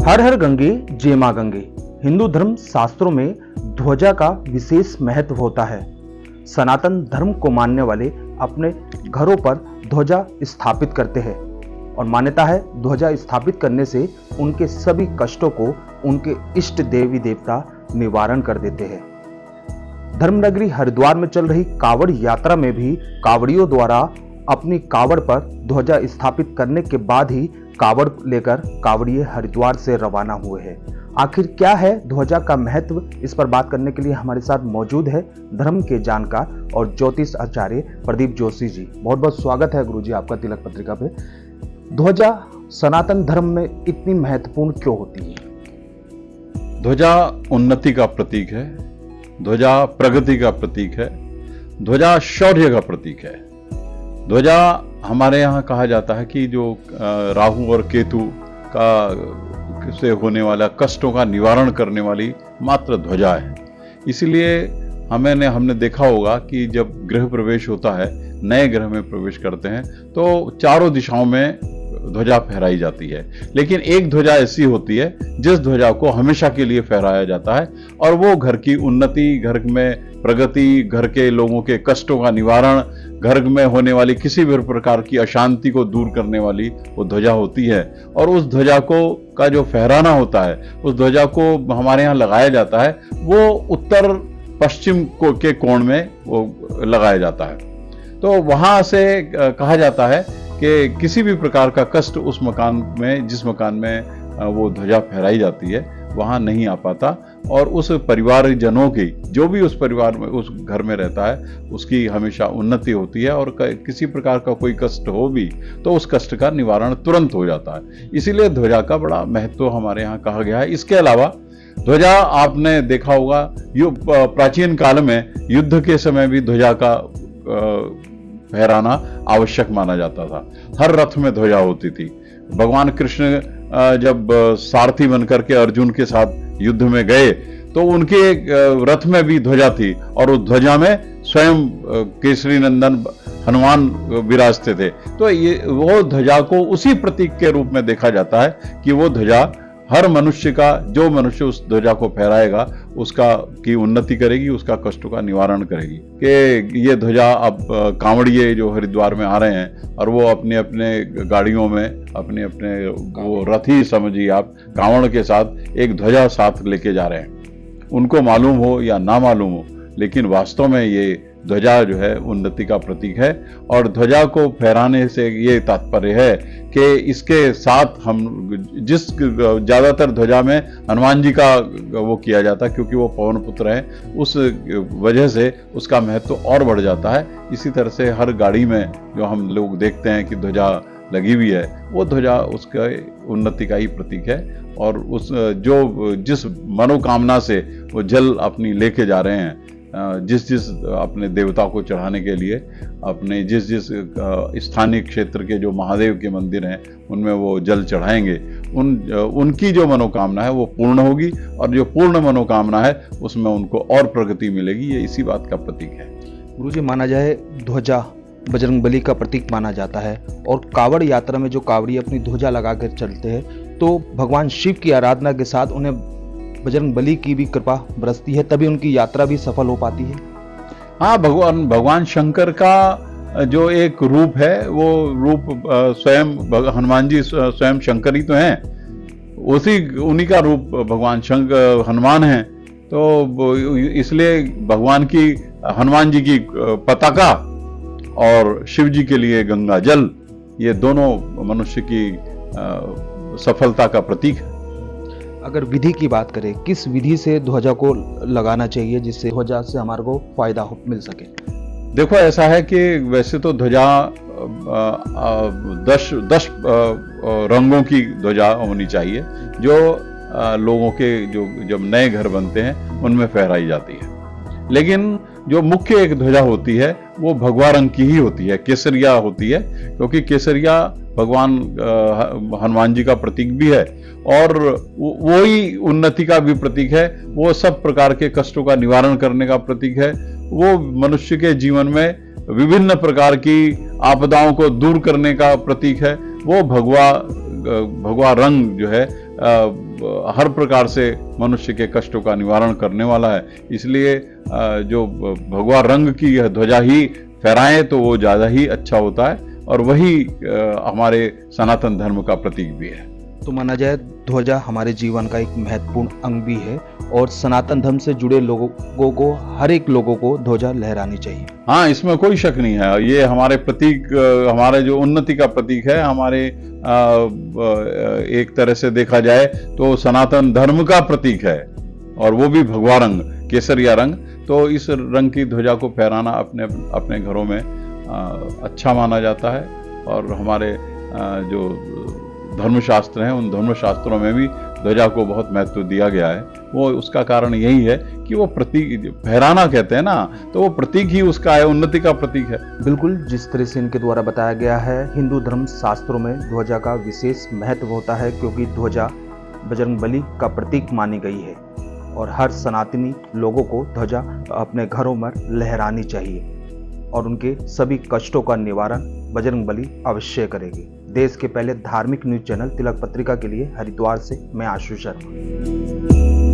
हर हर गंगे जय मां गंगे। हिंदू धर्म शास्त्रों में ध्वजा का विशेष महत्व होता है। सनातन धर्म को मानने वाले अपने घरों पर ध्वजा स्थापित करते हैं और मान्यता है ध्वजा स्थापित करने से उनके सभी कष्टों को उनके इष्ट देवी देवता निवारण कर देते हैं। धर्मनगरी हरिद्वार में चल रही कावड़ यात्रा में भी कावड़ियों द्वारा अपनी कावड़ पर ध्वजा स्थापित करने के बाद ही कावड़ लेकर कावड़िए हरिद्वार से रवाना हुए हैं। आखिर क्या है ध्वजा का महत्व, इस पर बात करने के लिए हमारे साथ मौजूद है धर्म के जानकार और ज्योतिष आचार्य प्रदीप जोशी जी। बहुत बहुत स्वागत है गुरुजी आपका तिलक पत्रिका पे। ध्वजा सनातन धर्म में इतनी महत्वपूर्ण क्यों होती है? ध्वजा उन्नति का प्रतीक है, ध्वजा प्रगति का प्रतीक है, ध्वजा शौर्य का प्रतीक है। ध्वजा हमारे यहाँ कहा जाता है कि जो राहु और केतु का से होने वाला कष्टों का निवारण करने वाली मात्र ध्वजा है। इसीलिए हमने देखा होगा कि जब गृह प्रवेश होता है, नए ग्रह में प्रवेश करते हैं तो चारों दिशाओं में ध्वजा फहराई जाती है, लेकिन एक ध्वजा ऐसी होती है जिस ध्वजा को हमेशा के लिए फहराया जाता है और वो घर की उन्नति, घर में प्रगति, घर के लोगों के कष्टों का निवारण, घर में होने वाली किसी भी प्रकार की अशांति को दूर करने वाली वो ध्वजा होती है। और उस ध्वजा का जो फहराना होता है, उस ध्वजा को हमारे यहाँ लगाया जाता है, वो उत्तर पश्चिम के कोण में वो लगाया जाता है। तो वहां से कहा जाता है कि किसी भी प्रकार का कष्ट उस मकान में, जिस मकान में वो ध्वजा फहराई जाती है, वहां नहीं आ पाता और उस परिवारजनों की, जो भी उस परिवार में, उस घर में रहता है, उसकी हमेशा उन्नति होती है और किसी प्रकार का कोई कष्ट हो भी तो उस कष्ट का निवारण तुरंत हो जाता है। इसीलिए ध्वजा का बड़ा महत्व हमारे यहाँ कहा गया है। इसके अलावा ध्वजा आपने देखा होगा, प्राचीन काल में युद्ध के समय भी ध्वजा का फहराना आवश्यक माना जाता था। हर रथ में ध्वजा होती थी। भगवान कृष्ण जब सारथी बनकर के अर्जुन के साथ युद्ध में गए तो उनके रथ में भी ध्वजा थी और उस ध्वजा में स्वयं केसरी नंदन हनुमान विराजते थे। तो ये वो ध्वजा को उसी प्रतीक के रूप में देखा जाता है कि वो ध्वजा हर मनुष्य का, जो मनुष्य उस ध्वजा को फहराएगा उसका की उन्नति करेगी, उसका कष्टों का निवारण करेगी। कि ये ध्वजा अब कांवड़िए जो हरिद्वार में आ रहे हैं और वो अपने अपने गाड़ियों में अपने अपने वो रथी समझिए आप, कांवड़ के साथ एक ध्वजा साथ लेके जा रहे हैं। उनको मालूम हो या ना मालूम हो, लेकिन वास्तव में ये ध्वजा जो है उन्नति का प्रतीक है। और ध्वजा को फहराने से ये तात्पर्य है कि इसके साथ हम जिस ज्यादातर ध्वजा में हनुमान जी का वो किया जाता है, क्योंकि वो पवन पुत्र हैं, उस वजह से उसका महत्व और बढ़ जाता है। इसी तरह से हर गाड़ी में जो हम लोग देखते हैं कि ध्वजा लगी हुई है, वो ध्वजा उसका उन्नति का ही प्रतीक है। और उस जिस मनोकामना से वो जल अपनी लेके जा रहे हैं, जिस अपने देवता को चढ़ाने के लिए, अपने जिस स्थानीय क्षेत्र के जो महादेव के मंदिर हैं उनमें वो जल चढ़ाएंगे, उनकी जो मनोकामना है वो पूर्ण होगी और जो पूर्ण मनोकामना है उसमें उनको और प्रगति मिलेगी। ये इसी बात का प्रतीक है। गुरुजी, माना जाए ध्वजा बजरंगबली का प्रतीक माना जाता है और कावड़ यात्रा में जो कावड़ी अपनी ध्वजा लगाकर चलते हैं तो भगवान शिव की आराधना के साथ उन्हें बजरंगबली की भी कृपा बरसती है, तभी उनकी यात्रा भी सफल हो पाती है। हाँ, भगवान शंकर का जो एक रूप है, वो रूप स्वयं हनुमान जी स्वयं शंकर ही तो हैं, उन्हीं का रूप भगवान हनुमान हैं। तो इसलिए भगवान की, हनुमान जी की पताका और शिव जी के लिए गंगा जल, ये दोनों मनुष्य की सफलता का प्रतीक है। अगर विधि की बात करें, किस विधि से ध्वजा को लगाना चाहिए जिससे ध्वजा से हमारे को फायदा मिल सके? देखो, ऐसा है कि वैसे तो ध्वजा 10 रंगों की ध्वजा होनी चाहिए जो लोगों के जो जब नए घर बनते हैं उनमें फहराई जाती है। लेकिन जो मुख्य एक ध्वजा होती है वो भगवा रंग की ही होती है, केसरिया होती है, क्योंकि केसरिया भगवान हनुमान जी का प्रतीक भी है और वो ही उन्नति का भी प्रतीक है। वो सब प्रकार के कष्टों का निवारण करने का प्रतीक है। वो मनुष्य के जीवन में विभिन्न प्रकार की आपदाओं को दूर करने का प्रतीक है। वो भगवा रंग जो है हर प्रकार से मनुष्य के कष्टों का निवारण करने वाला है। इसलिए जो भगवा रंग की यह ध्वजा ही फहराएं तो वो ज़्यादा ही अच्छा होता है, और वही हमारे सनातन धर्म का प्रतीक भी है। तो माना जाए ध्वजा हमारे जीवन का एक महत्वपूर्ण अंग भी है, और सनातन धर्म से जुड़े लोगों को, हर एक लोगों को ध्वजा लहरानी चाहिए। हाँ, इसमें कोई शक नहीं है। ये हमारे प्रतीक, हमारे जो उन्नति का प्रतीक है, हमारे एक तरह से देखा जाए तो सनातन धर्म का प्रतीक है, और वो भी भगवा रंग, केसरिया रंग। तो इस रंग की ध्वजा को फहराना अपने अपने घरों में अच्छा माना जाता है, और हमारे जो धर्मशास्त्र हैं उन धर्मशास्त्रों में भी ध्वजा को बहुत महत्व दिया गया है। वो उसका कारण यही है कि वो प्रतीक, फहराना कहते हैं ना, तो वो प्रतीक ही उसका है, उन्नति का प्रतीक है। बिल्कुल, जिस तरह से इनके द्वारा बताया गया है, हिंदू धर्म शास्त्रों में ध्वजा का विशेष महत्व होता है, क्योंकि ध्वजा बजरंगबली का प्रतीक मानी गई है, और हर सनातनी लोगों को ध्वजा अपने घरों में लहरानी चाहिए, और उनके सभी कष्टों का निवारण बजरंगबली अवश्य करेगी। देश के पहले धार्मिक न्यूज चैनल तिलक पत्रिका के लिए हरिद्वार से मैं आशु शर्मा।